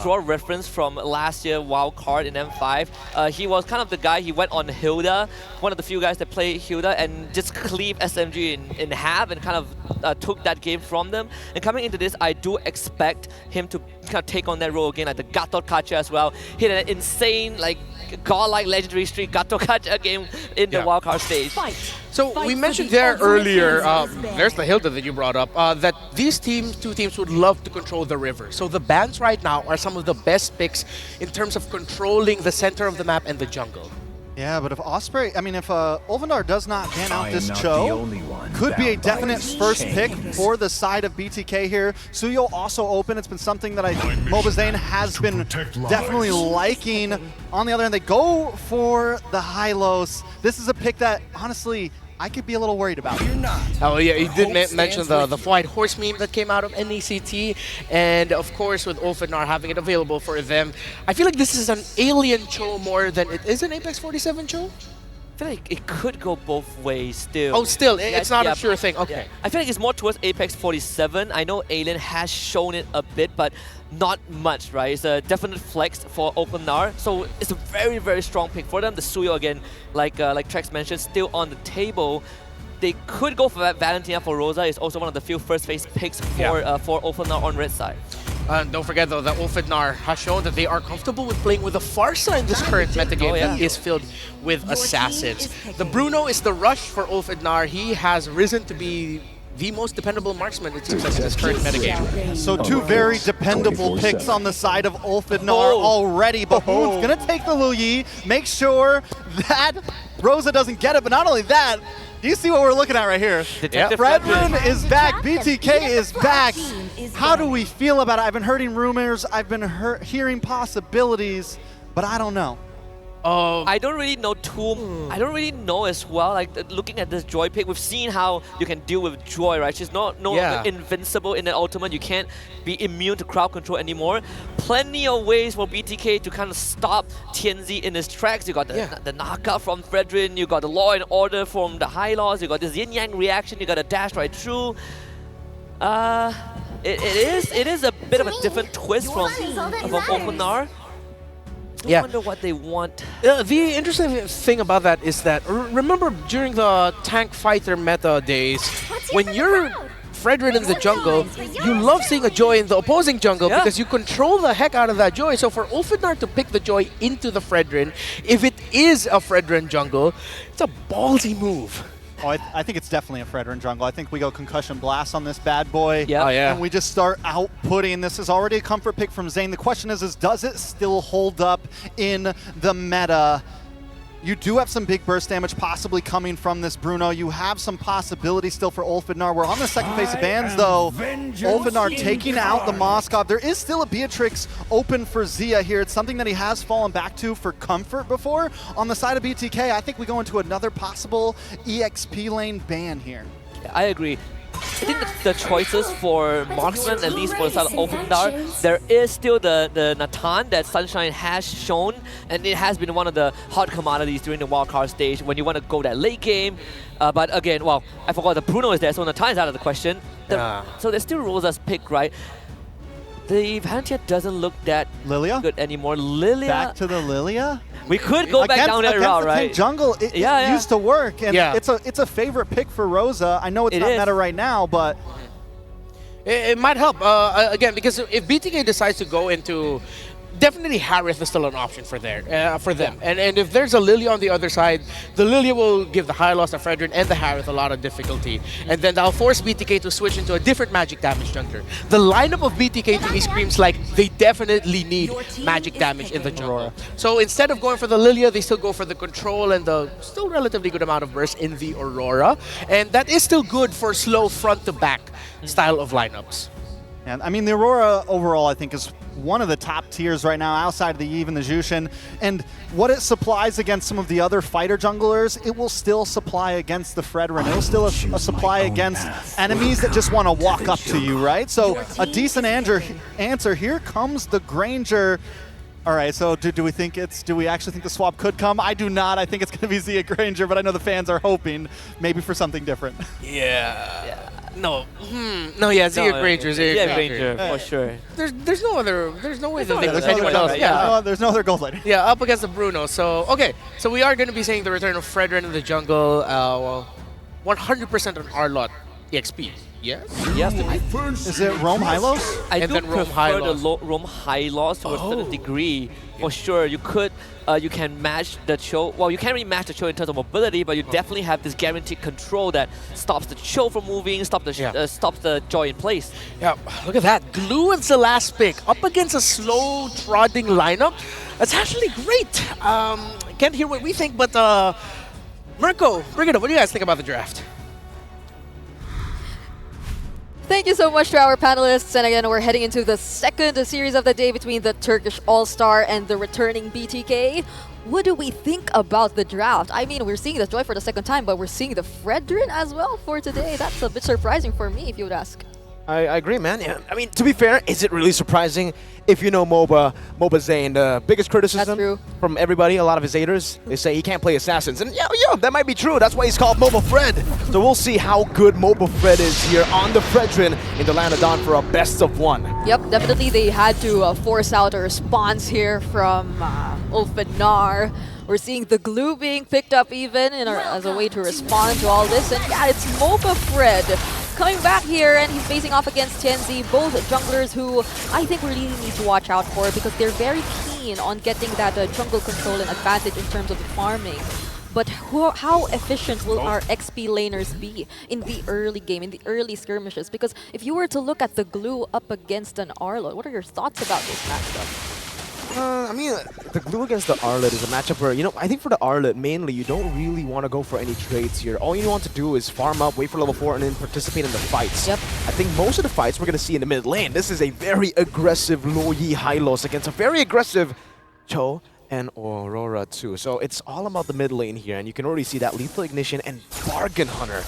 draw reference from last year wild card in M5. He was kind of the guy, he went on Hilda, one of the few guys that play Hilda, and just cleaved SMG in half and kind of took that game from them. And coming into this, I do expect him to kind of take on that role again, like the Gato Kacha as well. Hit an insane, like, godlike legendary streak Gato Kacha game in the wildcard stage. So we mentioned there earlier, there's the Hilda that you brought up, that these two teams would love to control the river. So the bans right now are some of the best picks in terms of controlling the center of the map and the jungle. Yeah, but if Osprey, I mean, if Ulfwenar does not ban out this Cho, could be a definite first pick for the side of BTK here. Suyo also open. It's been something that MLBB has been definitely liking. On the other hand, they go for the Hylos. This is a pick that, honestly, I could be a little worried about. Oh yeah, you did mention the white horse meme that came out of NECT, and of course with Ulfwenar having it available for them, I feel like this is an alien Cho more than it is an Apex 47 Cho. I feel like it could go both ways still. Oh, still, it's not a sure thing. Okay. Yeah. I feel like it's more towards Apex 47. I know Alien has shown it a bit, but not much, right? It's a definite flex for Ulfwenar, so it's a very, very strong pick for them. The Suyo, again, like Trex mentioned, still on the table. They could go for that. Valentina for Rosa is also one of the few first phase picks for Ulfwenar on red side. Don't forget though that Ulfwenar has shown that they are comfortable with playing with a Pharsa in this current metagame that is filled with assassins. The Bruno is the rush for Ulfwenar. He has risen to be the most dependable marksman, it seems like, in this current metagame. So two very dependable picks on the side of Ulfwenar already. Bahoon's going to take the Luyi, make sure that Rosa doesn't get it, but not only that, do you see what we're looking at right here? Fredrin is back, BTK is back. How do we feel about it? I've been hearing rumors, I've been hearing possibilities, but I don't know. I don't really know I don't really know as well. Like looking at this Joy pick, we've seen how you can deal with Joy, right? She's no longer invincible in the ultimate. You can't be immune to crowd control anymore. Plenty of ways for BTK to kind of stop TNZ in his tracks. You got the knockout from Fredrin, you got the Law and Order from the High Laws, you got this Yin Yang reaction, you got a dash right through. It is a bit of a different twist from Ulfwenar. I wonder what they want. The interesting thing about that is that, remember during the tank fighter meta days, when you're Fredrin in the jungle, you love seeing a Joy in the opposing jungle because you control the heck out of that Joy. So for Ulfwenar to pick the Joy into the Fredrin, if it is a Fredrin jungle, it's a ballsy move. Oh, I think it's definitely a Fredrin jungle. I think we go Concussion Blast on this bad boy. Yeah. And we just start outputting. This is already a comfort pick from Zane. The question is does it still hold up in the meta? You do have some big burst damage possibly coming from this Bruno. You have some possibility still for Ulfwenar. We're on the second phase of bans, though. Ulfwenar taking out the Moskov. There is still a Beatrix open for Zia here. It's something that he has fallen back to for comfort before. On the side of BTK, I think we go into another possible EXP lane ban here. I agree. I think the choices for marksman, at least for the side of Ulfwenar, there is still the Natan that Sunshine has shown, and it has been one of the hot commodities during the wildcard stage when you want to go that late game. But again, well, I forgot the Bruno is there, so Natan is out of the question. So there's still Rosa's pick, right? The Valentia doesn't look that good anymore. Lilia. Back to the Lilia? We could go back down that route, right? Against the jungle, it used to work, and it's a favorite pick for Rosa. I know it's not meta right now, but it might help again, because if BTK decides to go into, definitely Harith is still an option for them. And if there's a Lilia on the other side, the Lilia will give the High Loss, the Fredrin, and the Harith a lot of difficulty. And then that'll force BTK to switch into a different magic damage jungler. The lineup of BTK to me screams like they definitely need magic damage in the jungle. So instead of going for the Lilia, they still go for the control and the still relatively good amount of burst in the Aurora. And that is still good for slow front-to-back style of lineups. And I mean, the Aurora overall, I think, is one of the top tiers right now outside of the Eve and the Jushin. And what it supplies against some of the other fighter junglers, it will still supply against the Fredrin. It will still supply against enemies that just want to walk up to you, right? So a decent answer. Here comes the Granger. All right, so do we actually think the swap could come? I do not. I think it's going to be Zia Granger, but I know the fans are hoping maybe for something different. Yeah. No. No, yeah, Zia Granger. Yeah, Granger, for sure. There's no way that no they other put anyone goal, else. right? Yeah. There's no other goal later. Yeah, up against the Bruno. So, okay. So we are going to be seeing the return of Fredrin in the jungle. Well, 100% on Arlott EXP. Yes? Yes, Is it Rome Hylos? I And do then Rome prefer the Hylos. Rome Hylos to a certain Oh. degree. For sure, you can match the Cho. Well, you can't really match the Cho in terms of mobility, but you definitely have this guaranteed control that stops the Cho from moving, stops the Joy in place. Yeah, look at that. Glue is the last pick. Up against a slow trotting lineup. That's actually great. Can't hear what we think, but Mirko, bring it up. What do you guys think about the draft? Thank you so much to our panelists. And again, we're heading into the second series of the day between the Turkish All-Star and the returning BTK. What do we think about the draft? I mean, we're seeing the Joy for the second time, but we're seeing the Fredrin as well for today. That's a bit surprising for me, if you would ask. I agree, man. Yeah. I mean, to be fair, is it really surprising? If you know MOBA Zayn, the biggest criticism from everybody, a lot of his haters, they say he can't play Assassins. And yeah, that might be true. That's why he's called MOBA Fred. So we'll see how good MOBA Fred is here on the Fredrin in the Land of Dawn for a best of one. Yep, definitely they had to force out a response here from Ulfenar. We're seeing the glue being picked up even as a way to respond to all this. And yeah, it's MOBA Fred coming back here, and he's facing off against Tianzi, both junglers who I think we really need to watch out for because they're very keen on getting that jungle control and advantage in terms of the farming. But how efficient will our XP laners be in the early game, in the early skirmishes? Because if you were to look at the glue up against an Arlo, what are your thoughts about this matchup? I mean, the glue against the Arlet is a matchup where, I think for the Arlet, mainly, you don't really want to go for any trades here. All you want to do is farm up, wait for level 4, and then participate in the fights. Yep. I think most of the fights we're going to see in the mid lane. This is a very aggressive Loyi Hylos against a very aggressive Cho and Aurora too. So it's all about the mid lane here, and you can already see that Lethal Ignition and Bargain Hunter.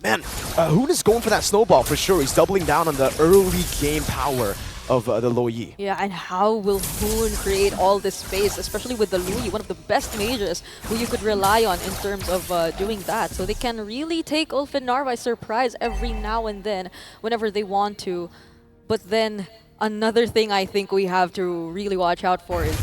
Man, Hoon is going for that snowball for sure. He's doubling down on the early game power of the Loyi. Yeah, and how will Hoon create all this space, especially with the Lui, one of the best mages who you could rely on in terms of doing that. So they can really take Ulfenar by surprise every now and then whenever they want to. But then another thing I think we have to really watch out for is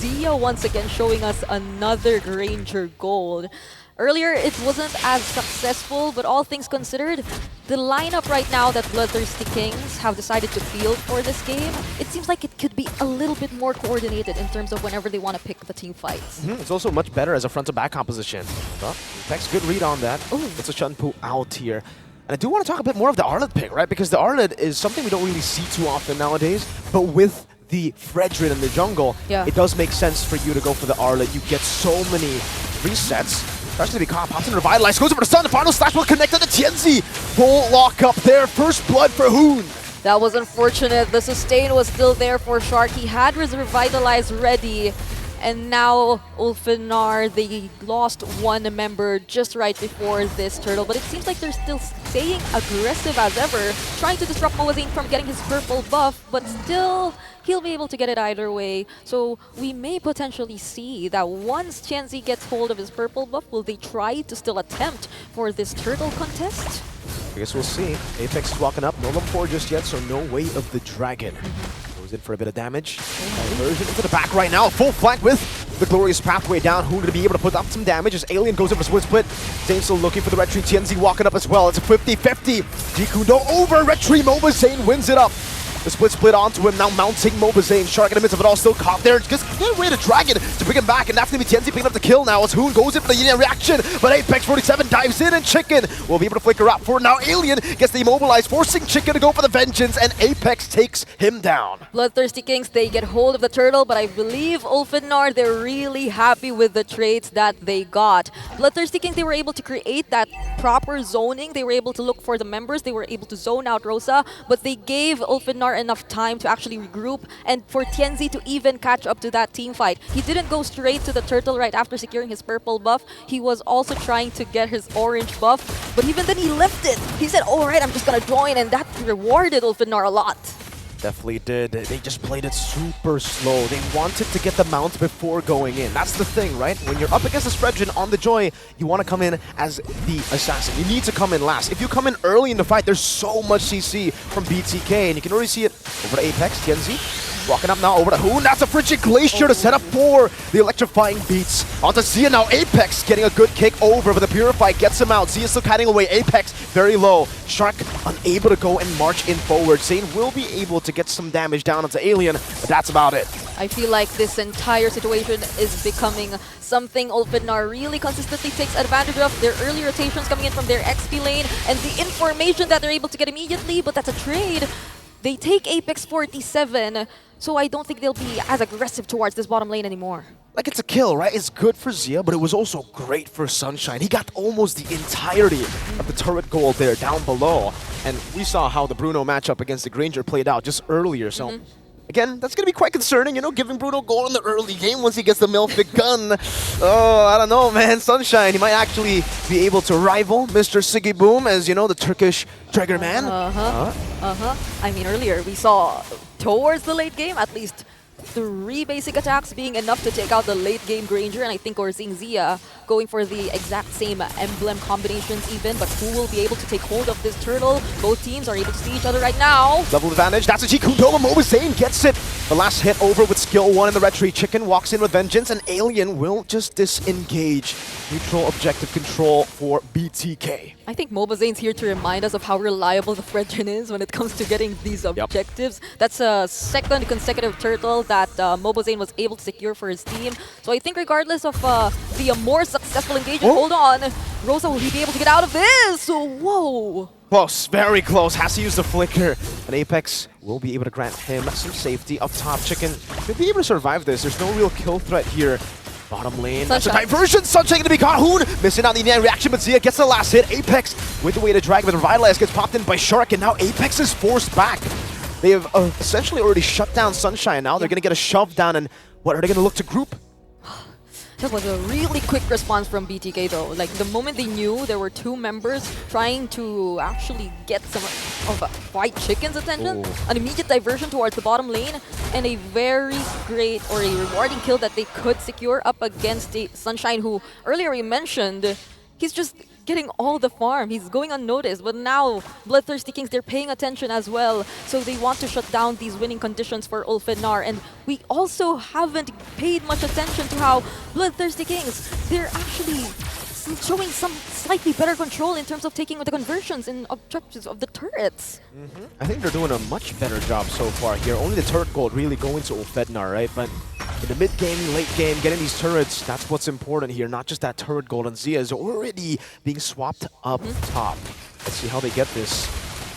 Zia once again showing us another Granger Gold. Earlier, it wasn't as successful, but all things considered, the lineup right now that Bloodthirsty Kings have decided to field for this game, it seems like it could be a little bit more coordinated in terms of whenever they want to pick the team fights. It's also much better as a front-to-back composition. But Tech's good read on that. It's a Shunpu out here. And I do want to talk a bit more of the Arlet pick, right? Because the Arlet is something we don't really see too often nowadays, but with the Fredrin in the jungle, it does make sense for you to go for the Arlet. You get so many resets. Especially because pops in Revitalize, goes over to Stun, the final slash will connect on the Tianzi. Full lock up there, first blood for Hoon. That was unfortunate. The sustain was still there for Shark. He had his Revitalize ready. And now Ulfenar, they lost one member just right before this turtle. But it seems like they're still staying aggressive as ever, trying to disrupt Moazine from getting his purple buff, but still he'll be able to get it either way. So we may potentially see that once Tianzi gets hold of his purple buff, will they try to still attempt for this turtle contest? I guess we'll see. Apex is walking up, no level 4 just yet, so no way of the dragon. Goes in for a bit of damage. Diversion into the back right now, full flank with the glorious pathway down. Who's going to be able to put up some damage as Alien goes in for split. Zayn still looking for the red tree. Tianzi walking up as well. It's a 50-50. Jikundo over red tree. MOBA Zayn wins it up. The split onto him, now mounting MOBA Zayn. Shark in the midst of it all, still caught there. Just get away the dragon to bring him back, and that's going to be Tianzi picking up the kill now as Hoon goes in for the Yin reaction. But Apex 47 dives in, and Chicken will be able to flicker up for now. Alien gets the immobilized, forcing Chicken to go for the vengeance, and Apex takes him down. Bloodthirsty Kings, they get hold of the turtle, but I believe Ulfenar, they're really happy with the trades that they got. Bloodthirsty Kings, they were able to create that proper zoning. They were able to look for the members. They were able to zone out Rosa, but they gave Ulfenar enough time to actually regroup and for Tianzi to even catch up to that team fight. He didn't go straight to the turtle right after securing his purple buff. He was also trying to get his orange buff, but even then he left it. He said, all right, I'm just gonna join, and that rewarded Ulfenar a lot. Definitely did. They just played it super slow. They wanted to get the mount before going in. That's the thing, right? When you're up against a Spreadgen on the Joy, you want to come in as the assassin. You need to come in last. If you come in early in the fight, there's so much CC from BTK, and you can already see it over to Apex, TNZ. Walking up now over to Hoon. That's a Frigid Glacier to set up for the electrifying beats. Onto Zia now. Apex getting a good kick over, but the Purify gets him out. Zia still kiting away. Apex very low. Shark unable to go and march in forward. Zane will be able to get some damage down onto Alien, but that's about it. I feel like this entire situation is becoming something Ulfidnar really consistently takes advantage of. Their early rotations coming in from their XP lane and the information that they're able to get immediately, but that's a trade. They take Apex 47, so I don't think they'll be as aggressive towards this bottom lane anymore. Like, it's a kill, right? It's good for Zia, but it was also great for Sunshine. He got almost the entirety of the turret gold there down below. And we saw how the Bruno matchup against the Granger played out just earlier, so... Again, that's going to be quite concerning, you know, giving Bruno gold in the early game once he gets the Milfic gun. Oh, I don't know, man. Sunshine, he might actually be able to rival Mr. Siggy Boom as, you know, the Turkish Trigger Man. I mean, earlier we saw towards the late game, at least 3 basic attacks being enough to take out the late game Granger, and I think we're seeing Zia going for the exact same emblem combinations even, but who will be able to take hold of this turtle? Both teams are able to see each other right now. Level advantage, that's a G Kundoma. Mobazane gets it. The last hit over with skill 1 in the red tree. Chicken walks in with vengeance, and Alien will just disengage. Neutral objective control for BTK. I think Mobazane's here to remind us of how reliable the Fredgen is when it comes to getting these objectives. That's a second consecutive turtle that Mobazane was able to secure for his team. So I think regardless of the more successful engagement, hold on, Rosa will he be able to get out of this? Whoa! Close, very close. Has to use the flicker. And Apex will be able to grant him some safety up top. Chicken should be able to survive this. There's no real kill threat here. Bottom lane, that's a diversion. Sunshine going to be caught. Hoon missing out the net reaction, but Zia gets the last hit. Apex with the way to drag, but Revitalize gets popped in by Shark, and now Apex is forced back. They have essentially already shut down Sunshine now. They're going to get a shove down, and what are they going to look to group? That was a really quick response from BTK though. Like, the moment they knew there were 2 members trying to actually get some of White Chicken's attention, an immediate diversion towards the bottom lane, and a very great or a rewarding kill that they could secure up against the Sunshine, who earlier we mentioned, he's just getting all the farm. He's going unnoticed, but now Bloodthirsty Kings, they're paying attention as well. So they want to shut down these winning conditions for Ulfidnar. And we also haven't paid much attention to how Bloodthirsty Kings, they're actually showing some slightly better control in terms of taking the conversions and objectives of the turrets. I think they're doing a much better job so far here. Only the turret gold really going to Ulfidnar, right? But in the mid-game, late game, getting these turrets, that's what's important here. Not just that turret gold, and Zia is already being swapped up top. Let's see how they get this.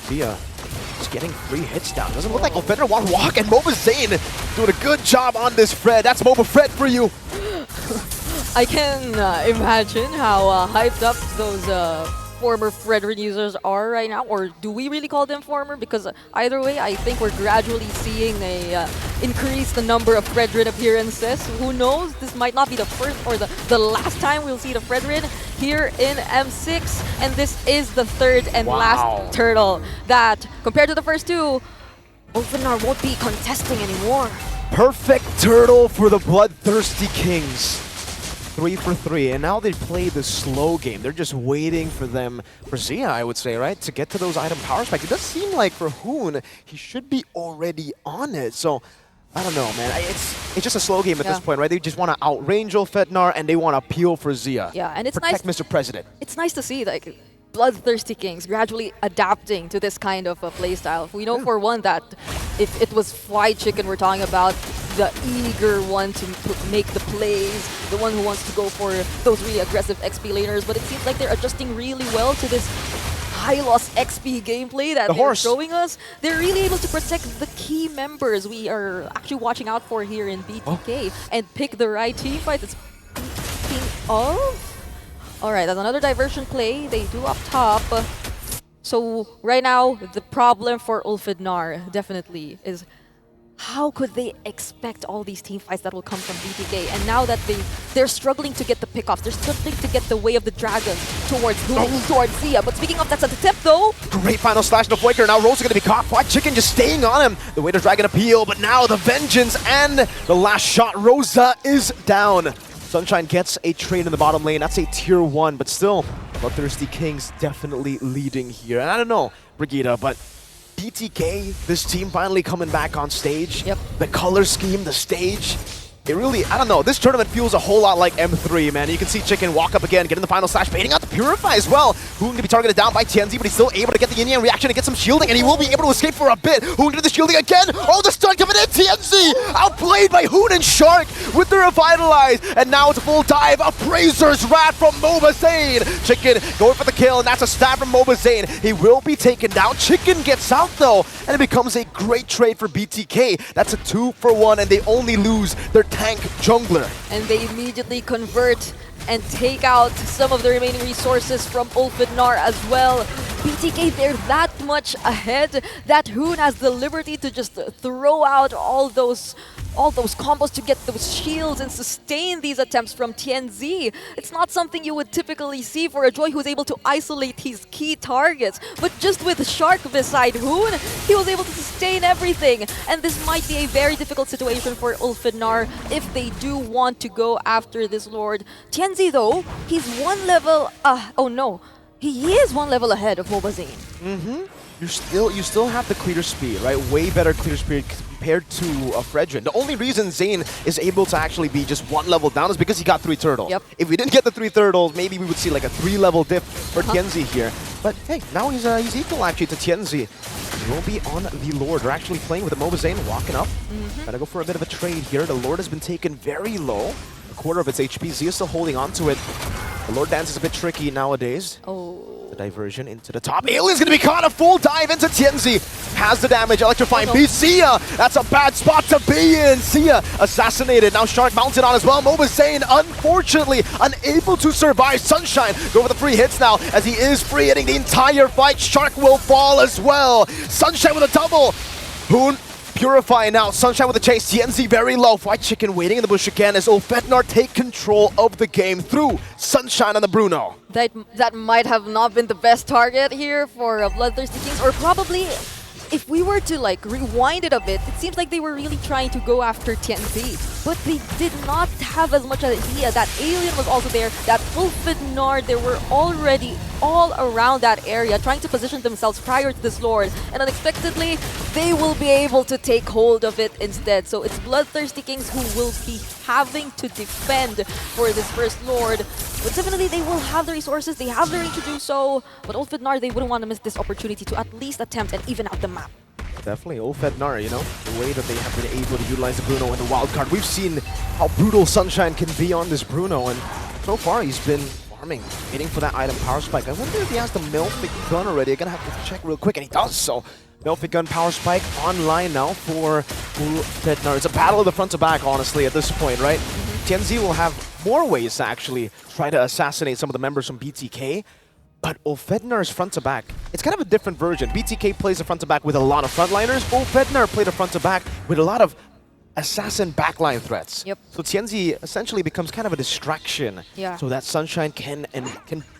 Zia is getting 3 hits down. Doesn't look like Ulfidnar want to walk, and Mobazane doing a good job on this Fred. That's Moba Fred for you. I can imagine how hyped up those former Fredrin users are right now, or do we really call them former? Because either way, I think we're gradually seeing a increase the number of Fredrin appearances. Who knows? This might not be the first or the last time we'll see the Fredrin here in M6, and this is the 3rd and last turtle that, compared to the first 2, Ulfidnar won't be contesting anymore. Perfect turtle for the Bloodthirsty Kings. 3 for 3, and now they play the slow game. They're just waiting for Zia, I would say, right, to get to those item power spikes. It does seem like for Hoon, he should be already on it. So, I don't know, man. It's just a slow game at this point, right? They just want to outrange Ulfidnar, and they want to peel for Zia. Yeah, and it's Protect nice. Mr. President. It's nice to see, like, Bloodthirsty Kings gradually adapting to this kind of playstyle. We know for one that if it was White Chicken we're talking about, the eager one to make the plays, the one who wants to go for those really aggressive XP laners, but it seems like they're adjusting really well to this high loss XP gameplay that they're showing us. They're really able to protect the key members we are actually watching out for here in BTK and pick the right team fight. Speaking of, alright, that's another diversion play they do up top. So right now, the problem for Ulfidnar definitely is how could they expect all these team fights that will come from BTK? And now that they're struggling to get the pickoffs, they're struggling to get the way of the dragon towards towards Zia. But speaking of, that's an attempt though. Great final slash to Flicker. Now Rosa going to be caught. White Chicken just staying on him. The way to Dragon appeal, but now the vengeance and the last shot. Rosa is down. Sunshine gets a trade in the bottom lane. That's a tier 1, but still, Bloodthirsty Kings definitely leading here. And I don't know, Brigitte, but BTK, this team finally coming back on stage. Yep. The color scheme, the stage. It really, I don't know, this tournament feels a whole lot like M3, man. You can see Chicken walk up again, get in the final slash, baiting out the Purify as well. Hoon going to be targeted down by TNZ, but he's still able to get the yin-yang reaction and get some shielding, and he will be able to escape for a bit. Hoon did the shielding again. Oh, the stun coming in, TNZ! Outplayed by Hoon and Shark with the Revitalize, and now it's a full dive. Appraiser's Rat from Mobazane. Chicken going for the kill, and that's a stab from Mobazane. He will be taken down. Chicken gets out though, and it becomes a great trade for BTK. That's a 2-for-1, and they only lose their tank jungler. And they immediately convert and take out some of the remaining resources from Ulfidnar as well. BTK, they're that much ahead that Hoon has the liberty to just throw out all those combos to get those shields and sustain these attempts from TNZ. It's not something you would typically see for a Joy who's able to isolate his key targets. But just with Shark beside Hoon, he was able to sustain everything. And this might be a very difficult situation for Ulfidnar if they do want to go after this Lord. TNZ though, he's one level, oh no. He is one level ahead of Mobazane. You still have the clear speed, right? Way better clear speed compared to Fredrin. The only reason Zane is able to actually be just one level down is because he got 3 turtles. Yep. If we didn't get the 3 turtles, maybe we would see like a 3-level dip for TNZ here. But hey, now he's equal actually to TNZ. He will be on the Lord. They're actually playing with the Mobazane, walking up. Gotta go for a bit of a trade here. The Lord has been taken very low. A quarter of its HP. Zia still holding on to it. The Lord dance is a bit tricky nowadays. Oh. The diversion into the top. Alien's gonna be caught. A full dive into TNZ. Has the damage. Electrifying beast. Zia. That's a bad spot to be in. Zia assassinated. Now Shark mounted on as well. Mobazane, unfortunately, unable to survive. Sunshine go for the free hits now as he is free hitting the entire fight. Shark will fall as well. Sunshine with a double. Hoon Purify now. Sunshine with the chase. TNZ very low. White Chicken waiting in the bush again as Ulfednar take control of the game through Sunshine on the Bruno. That might have not been the best target here for Bloodthirsty Kings, or probably if we were to like rewind it a bit, it seems like they were really trying to go after TNZ, but they did not have as much idea. That Alien was also there, that Ulfidnar, they were already all around that area trying to position themselves prior to this Lord, and unexpectedly they will be able to take hold of it instead. So it's Bloodthirsty Kings who will be having to defend for this first Lord, but definitely they will have the resources, they have the range to do so, but Ulfidnar, they wouldn't want to miss this opportunity to at least attempt and even out the map. Definitely, Ulfednar, you know, the way that they have been able to utilize the Bruno and the wild card. We've seen how brutal Sunshine can be on this Bruno, and so far he's been farming, waiting for that item power spike. I wonder if he has the Melfic gun already. I'm gonna have to check real quick, and he does so. Melfic gun power spike online now for Ulfednar. It's a battle of the front to back, honestly, at this point, right? TNZ will have more ways to actually try to assassinate some of the members from BTK. But Ulfednar's front to back, it's kind of a different version. BTK plays a front to back with a lot of frontliners. Ulfednar played a front to back with a lot of assassin backline threats. Yep. So TNZ essentially becomes kind of a distraction. Yeah. So that Sunshine can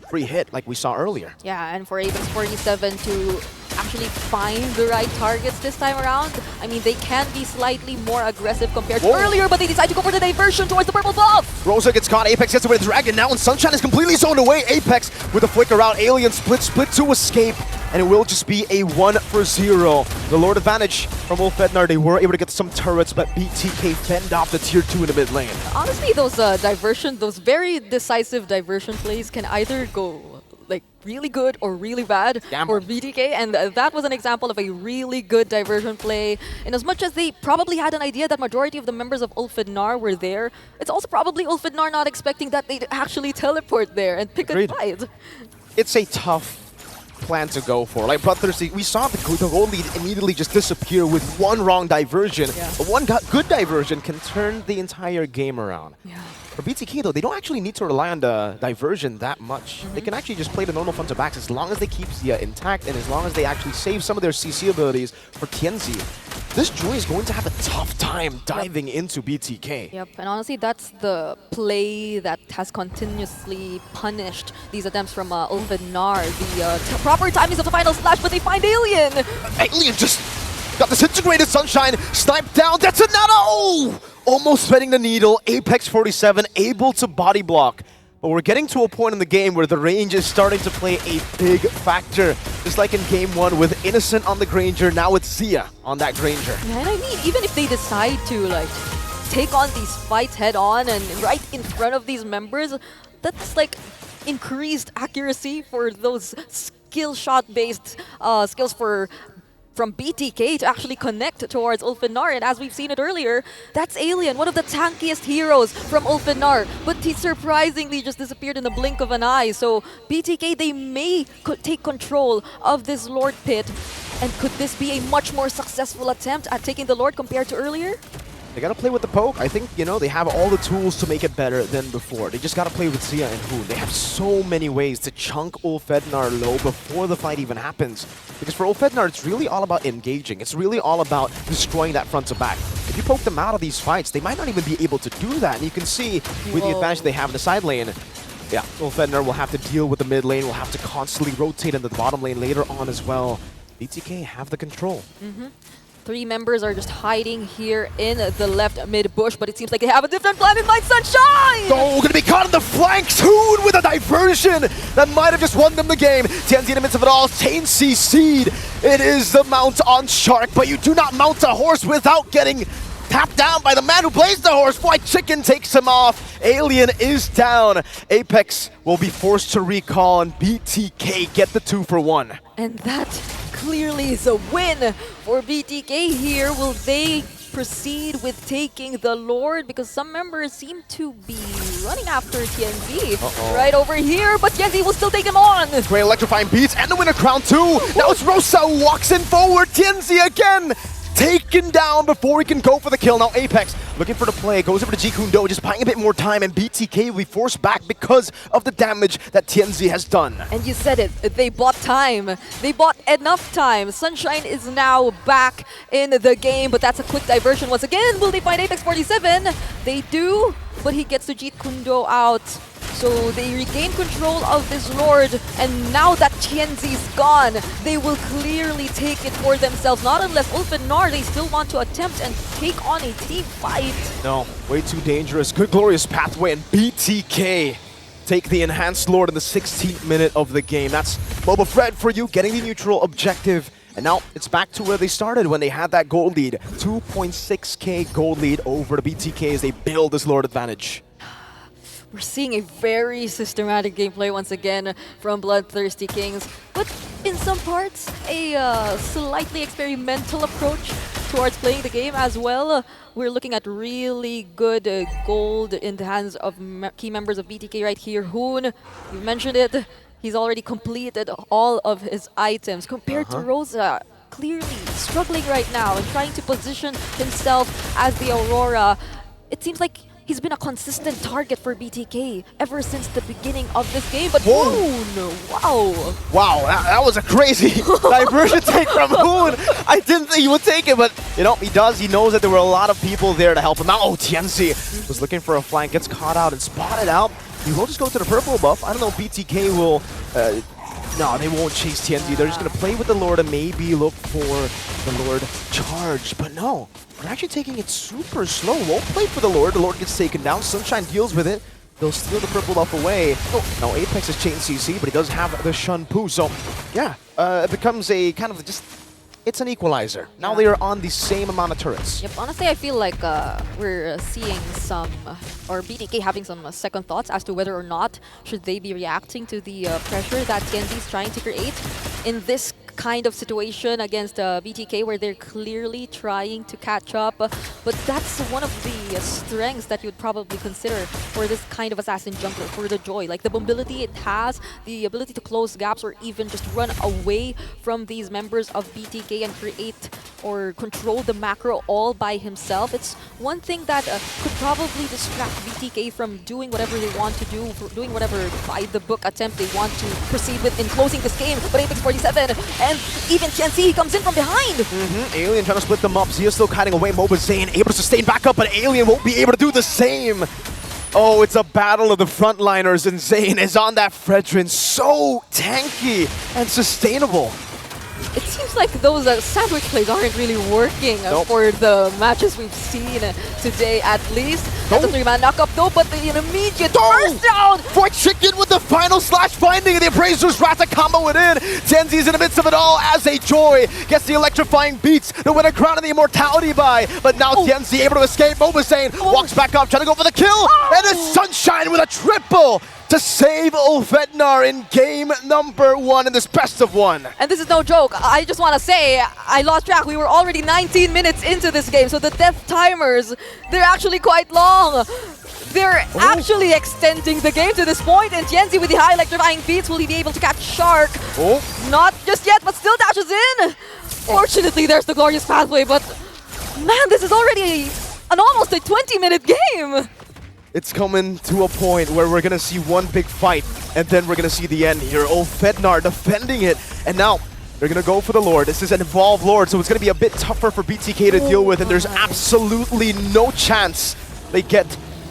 free hit like we saw earlier. Yeah, and for Apex 47 to actually find the right targets this time around, I mean, they can be slightly more aggressive compared to earlier, but they decide to go for the diversion towards the purple buff. Rosa gets caught, Apex gets away with Dragon now, and Sunshine is completely zoned away. Apex with a flicker out, Alien split to escape, and it will just be a 1-for-0. The Lord advantage from Ulfednar, they were able to get some turrets, but BTK fend off the tier 2 in the mid lane. Honestly, those those very decisive diversion plays can either go like really good or really bad for BTK, and that was an example of a really good diversion play. And as much as they probably had an idea that majority of the members of Ulfidnar were there, it's also probably Ulfidnar not expecting that they'd actually teleport there and pick a fight. It's a tough plan to go for. Like Bloodthirsty, we saw the gold lead immediately just disappear with one wrong diversion. Yeah. But one good diversion can turn the entire game around. Yeah. For BTK though, they don't actually need to rely on the diversion that much. They can actually just play the normal front to backs as long as they keep Zia intact and as long as they actually save some of their CC abilities for TNZ. this Joy is going to have a tough time diving into BTK. Yep, and honestly, that's the play that has continuously punished these attempts from Ulf and Nar. The proper timings of the final slash, but they find Alien! Alien just got disintegrated. Sunshine sniped down. That's another. Oh! Almost threading the needle. Apex 47 able to body block. But we're getting to a point in the game where the range is starting to play a big factor. Just like in game 1 with Innocent on the Granger, now it's Zia on that Granger. Yeah, and I mean, even if they decide to like take on these fights head on and right in front of these members, that's like increased accuracy for those skill shot based skills from BTK to actually connect towards Ulfinar. And as we've seen it earlier, that's Alien, one of the tankiest heroes from Ulfinar. But he surprisingly just disappeared in the blink of an eye. So BTK, they may take control of this Lord Pit. And could this be a much more successful attempt at taking the Lord compared to earlier? They gotta play with the poke. I think, you know, they have all the tools to make it better than before. They just gotta play with Zia and Hoon. They have so many ways to chunk Ulfednar low before the fight even happens. Because for Ulfednar, it's really all about engaging. It's really all about destroying that front to back. If you poke them out of these fights, they might not even be able to do that. And you can see with the advantage they have in the side lane, yeah, Ulfednar will have to deal with the mid lane, will have to constantly rotate into the bottom lane later on as well. BTK have the control. 3 members are just hiding here in the left mid bush, but it seems like they have a different plan in mind. Sunshine! Oh, gonna be caught in the flanks. Hoon with a diversion that might have just won them the game. TNZ in the midst of it all. Chain CC'd. It is the mount on Shark, but you do not mount a horse without getting tapped down by the man who plays the horse. White Chicken takes him off. Alien is down. Apex will be forced to recall, and BTK get the 2 for 1. And that clearly is a win for BTK here. Will they proceed with taking the Lord? Because some members seem to be running after TNZ right over here, but TNZ will still take him on. Great electrifying beats and the winner crown too. Now it's Rosa who walks in forward. TNZ again taken down before he can go for the kill. Now Apex looking for the play, goes over to G Kundo, just buying a bit more time, and BTK will be forced back because of the damage that TNZ has done. And you said it, they bought time. They bought enough time. Sunshine is now back in the game, but that's a quick diversion once again. Will they find Apex 47? They do, but he gets to Jeet Kundo out. So they regain control of this Lord, and now that TNZ's gone, they will clearly take it for themselves. Not unless Ulf and Nar, they still want to attempt and take on a team fight. No, way too dangerous. Good glorious pathway, and BTK take the enhanced Lord in the 16th minute of the game. That's Boba Fred for you, getting the neutral objective. And now it's back to where they started when they had that gold lead. 2.6k gold lead over the BTK as they build this Lord advantage. We're seeing a very systematic gameplay once again from Bloodthirsty Kings, but in some parts, a slightly experimental approach towards playing the game as well. We're looking at really good gold in the hands of key members of BTK right here. Hoon, you mentioned it, he's already completed all of his items compared to Rosa. Clearly struggling right now and trying to position himself as the Aurora. It seems like he's been a consistent target for BTK ever since the beginning of this game, but Hoon, wow. Wow, that was a crazy diversion take from Hoon. I didn't think he would take it, but you know, he does. He knows that there were a lot of people there to help him out. Oh, TNZ was looking for a flank, gets caught out and spotted out. He will just go to the purple buff. I don't know if BTK will... no, they won't chase TNZ. They're just going to play with the Lord and maybe look for the Lord charge. But no, they're actually taking it super slow. Won't play for the Lord. The Lord gets taken down. Sunshine deals with it. They'll steal the purple buff away. Oh, now Apex is chain CC, but he does have the Shun Poo. So, yeah, it becomes a kind of just... It's an equalizer. Now they are on the same amount of turrets. Yep, honestly, I feel like we're seeing some, or BTK having some second thoughts as to whether or not should they be reacting to the pressure that TNZ is trying to create in this kind of situation against BTK, where they're clearly trying to catch up. But that's one of the strengths that you'd probably consider for this kind of assassin jungler, for the Joy. Like the mobility it has, the ability to close gaps or even just run away from these members of BTK and create or control the macro all by himself, it's one thing that could probably distract BTK from doing whatever they want to do, doing whatever by-the-book attempt they want to proceed with in closing this game. But Apex 47 and even TNC, he comes in from behind. Alien trying to split them up. Zia still kiting away. Mobazane able to sustain back up, but Alien won't be able to do the same. Oh, it's a battle of the frontliners, and Zane is on that Fredrin. So tanky and sustainable. It seems like those sandwich plays aren't really working for the matches we've seen today, at least. That's a 3-man knockup though, but the immediate burst down! For Chicken with the final slash finding, and the Appraiser's Wrath to combo it in. Tenzi's in the midst of it all as a Joy gets the electrifying beats to win a crown and the immortality buy. But now Tenzi able to escape. Mobazane walks back up, trying to go for the kill, and it's Sunshine with a triple to save Ulfednar in game number 1 in this best of 1. And this is no joke. I just want to say, I lost track. We were already 19 minutes into this game, so the death timers, they're actually quite long. They're actually extending the game to this point, and Tienzi with the high electrifying beats, will he be able to catch Shark? Not just yet, but still dashes in. Fortunately, there's the glorious pathway, but man, this is already almost a 20-minute game. It's coming to a point where we're gonna see one big fight, and then we're gonna see the end here. Ulfednar defending it, and now they're gonna go for the Lord. This is an Evolve Lord, so it's gonna be a bit tougher for BTK to deal with, and there's absolutely no chance they get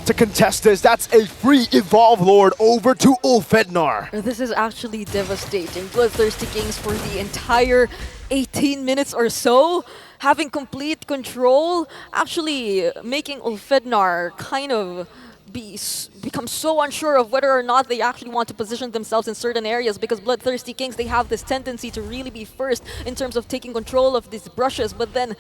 to contest this. That's a free Evolve Lord over to Ulfednar. This is actually devastating. Bloodthirsty Kings for the entire 18 minutes or so, having complete control, actually making Ulfednar kind of become so unsure of whether or not they actually want to position themselves in certain areas, because Bloodthirsty Kings, they have this tendency to really be first in terms of taking control of these brushes, but then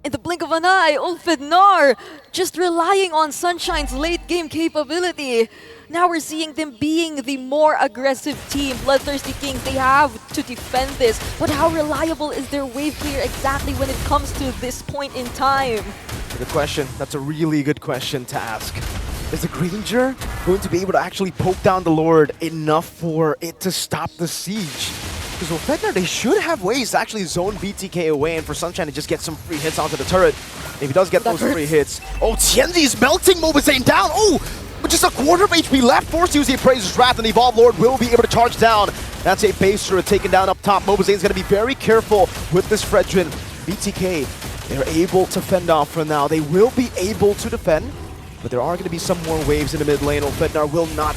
in the blink of an eye, Ulfednar just relying on Sunshine's late game capability. Now we're seeing them being the more aggressive team. Bloodthirsty Kings, they have to defend this, but how reliable is their wave clear exactly when it comes to this point in time? Good question. That's a really good question to ask. Is the Granger going to be able to actually poke down the Lord enough for it to stop the siege? Because Ulfednar, they should have ways to actually zone BTK away and for Sunshine to just get some free hits onto the turret. If he does get those free hits. Oh, Tienzi's melting Mobazane down. Oh, with just a quarter of HP left, forced to use the Appraiser's Wrath, and the Evolve Lord will be able to charge down. That's a base turret taken down up top. Mobazane's going to be very careful with this Fredrin. BTK, they're able to fend off for now. They will be able to defend, but there are going to be some more waves in the mid lane. Ulfednar will not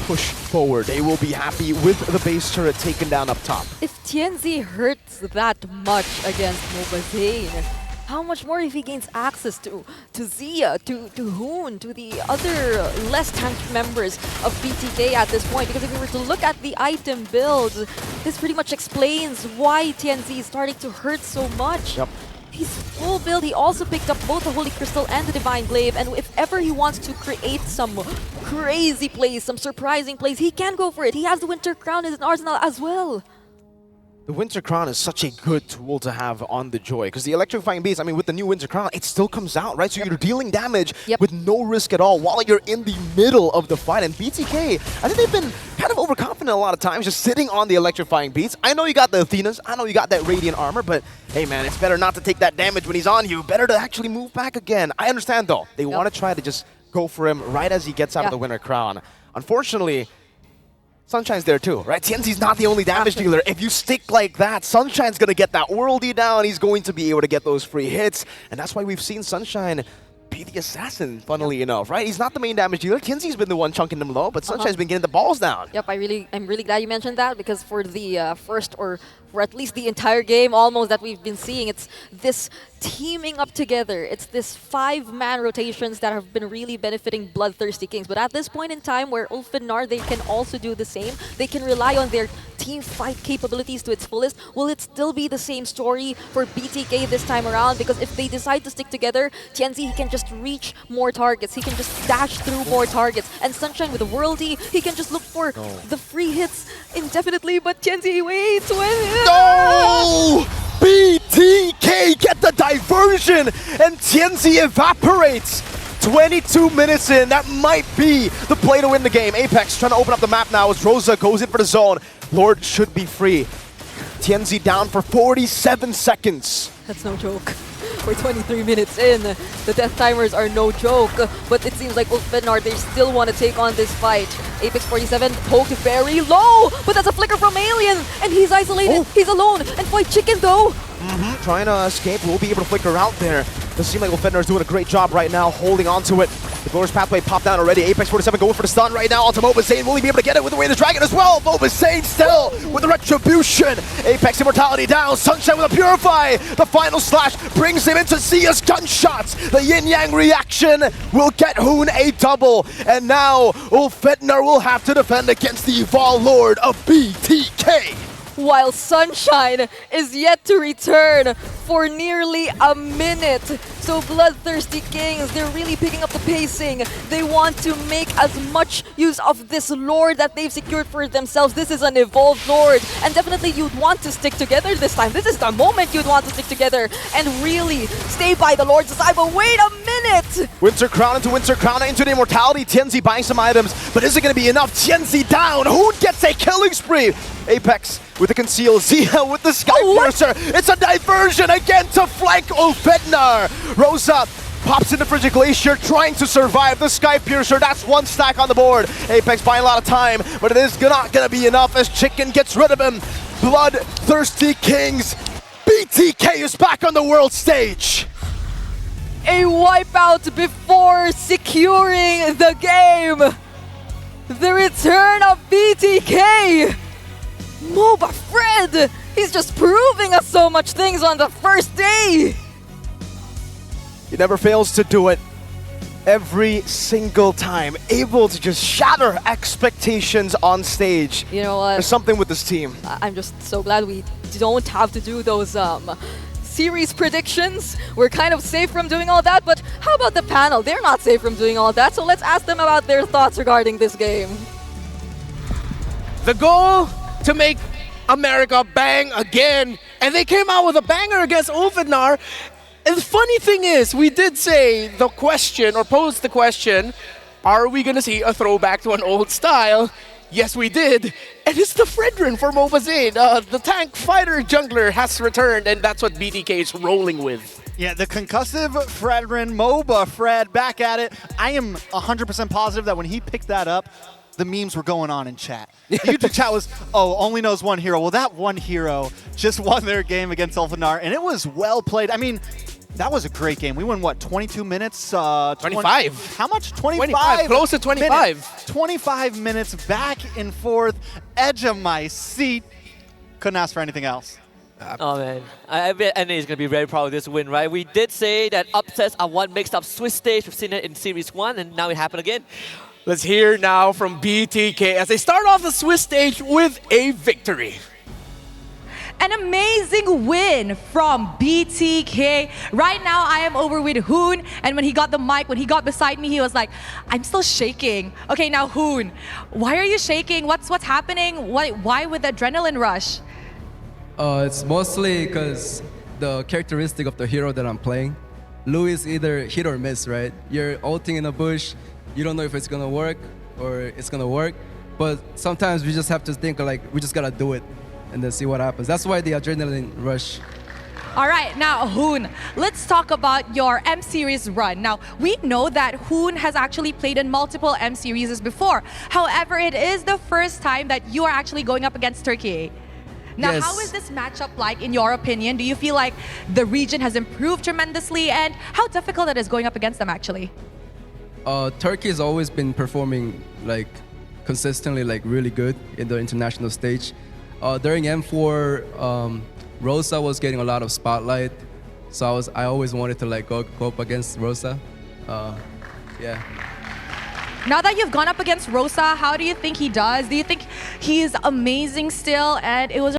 push forward. They will be happy with the base turret taken down up top. If Tienzi hurts that much against Mobazane, how much more if he gains access to Zia, to Hoon, to the other less tanked members of BTK at this point? Because if we were to look at the item builds, this pretty much explains why Tienzi is starting to hurt so much. Yep. He's full build. He also picked up both the Holy Crystal and the Divine Glaive, and if ever he wants to create some crazy plays, some surprising plays, he can go for it. He has the Winter Crown in his arsenal as well. The Winter Crown is such a good tool to have on the Joy, because the Electrifying Beast, I mean, with the new Winter Crown, it still comes out, right? So you're dealing damage with no risk at all while you're in the middle of the fight. And BTK, I think they've been kind of overconfident a lot of times, just sitting on the Electrifying Beats. I know you got the Athenas, I know you got that Radiant Armor, but hey man, it's better not to take that damage when he's on you. Better to actually move back again. I understand though, they want to try to just go for him right as he gets out of the Winter Crown. Unfortunately, Sunshine's there too, right? Tienzi's not the only damage dealer. If you stick like that, Sunshine's going to get that worldie down. He's going to be able to get those free hits. And that's why we've seen Sunshine be the assassin, funnily enough, right? He's not the main damage dealer. Tienzi's been the one chunking them low, but Sunshine's been getting the balls down. Yep, I'm really glad you mentioned that, because for the first, or for at least the entire game almost that we've been seeing, it's this teaming up together. It's this 5-man rotations that have been really benefiting Bloodthirsty Kings. But at this point in time where Ulfednar, they can also do the same. They can rely on their team fight capabilities to its fullest. Will it still be the same story for BTK this time around? Because if they decide to stick together, Tienzi, he can just reach more targets. He can just dash through more targets. And Sunshine with the Worldie, he can just look for the free hits indefinitely. But Tienzi waits when... No! BTK get the diversion, and Tienzi evaporates. 22 minutes in, that might be the play to win the game. Apex trying to open up the map now as Rosa goes in for the zone. Lord should be free. TNZ down for 47 seconds. That's no joke. We're 23 minutes in. The death timers are no joke. But it seems like Ulfvednar, they still want to take on this fight. Apex 47 poked very low. But that's a flicker from Alien. And he's isolated. Oh. He's alone. And Fight Chicken though. Trying to escape, will be able to flicker out there. Does seem like Ulfvednar is doing a great job right now, holding on to it. The Glorious Pathway popped down already. Apex 47 going for the stun right now onto MLBB. Will he be able to get it with the way of the Dragon as well? MLBB still with the Retribution. Apex Immortality down. Sunshine with a Purify. The final slash brings him into Zia's gunshots. The yin-yang reaction will get Hoon a double. And now Ulfvednar will have to defend against the Evil Lord of BTK. While Sunshine is yet to return for nearly a minute. So Bloodthirsty Kings, they're really picking up the pacing. They want to make as much use of this Lord that they've secured for themselves. This is an evolved Lord, and definitely you'd want to stick together this time. This is the moment you'd want to stick together and really stay by the Lord's side. But wait a minute! Winter Crown into the Immortality. TNZ buying some items, but is it going to be enough? TNZ down. Who gets a killing spree? Apex with the conceal. Zia with the Sky Piercer. It's a diversion again to flank Ulfvednar. Rosa pops into Frigid Glacier, trying to survive the Sky Piercer. That's one stack on the board. Apex buying a lot of time, but it is not going to be enough as Chicken gets rid of him. Bloodthirsty Kings. BTK is back on the world stage. A wipeout before securing the game. The return of BTK. MOBA Fred! He's just proving us so much things on the first day! He never fails to do it. Every single time. Able to just shatter expectations on stage. You know what? There's something with this team. I'm just so glad we don't have to do those series predictions. We're kind of safe from doing all that, but how about the panel? They're not safe from doing all that, so let's ask them about their thoughts regarding this game. The goal to make America bang again, and they came out with a banger against Ulfvednar. And the funny thing is, we did say the question, or pose the question, are we gonna see a throwback to an old style? Yes, we did. And it's the Fredrin for MLBB. The tank fighter jungler has returned, and that's what BTK is rolling with. Yeah, the concussive Fredrin, MOBA Fred, back at it. I am 100% positive that when he picked that up, the memes were going on in chat. The YouTube chat was, oh, only knows one hero. Well, that one hero just won their game against Ulfvednar, and it was well played. I mean, that was a great game. We won, what, 22 minutes? 25. How much? 25? Close to 25. Minutes. 25 minutes back and forth, edge of my seat. Couldn't ask for anything else. Oh man, I bet NA is going to be very proud of this win, right? We did say that upsets are what makes up Swiss stage. We've seen it in Series 1, and now it happened again. Let's hear now from BTK as they start off the Swiss stage with a victory. An amazing win from BTK. Right now, I am over with Hoon, and when he got the mic, when he got beside me, he was like, I'm still shaking. Okay, now Hoon, why are you shaking? What's happening? Why with the adrenaline rush? It's mostly because the characteristic of the hero that I'm playing. Louis is either hit or miss, right? You're ulting in a bush, you don't know if it's gonna work or it's gonna work, but sometimes we just have to think like, we just gotta do it and then see what happens. That's why the adrenaline rush. All right, now Hoon, let's talk about your M Series run. Now, we know that Hoon has actually played in multiple M Series before. However, it is the first time that you are actually going up against Turkey. Now, Yes. How is this matchup like in your opinion? Do you feel like the region has improved tremendously, and how difficult it is going up against them actually? Turkey has always been performing like consistently, like really good in the international stage. During M4, Rosa was getting a lot of spotlight, so I always wanted to like go up against Rosa. Yeah. Now that you've gone up against Rosa, how do you think he does? Do you think he is amazing still? And it was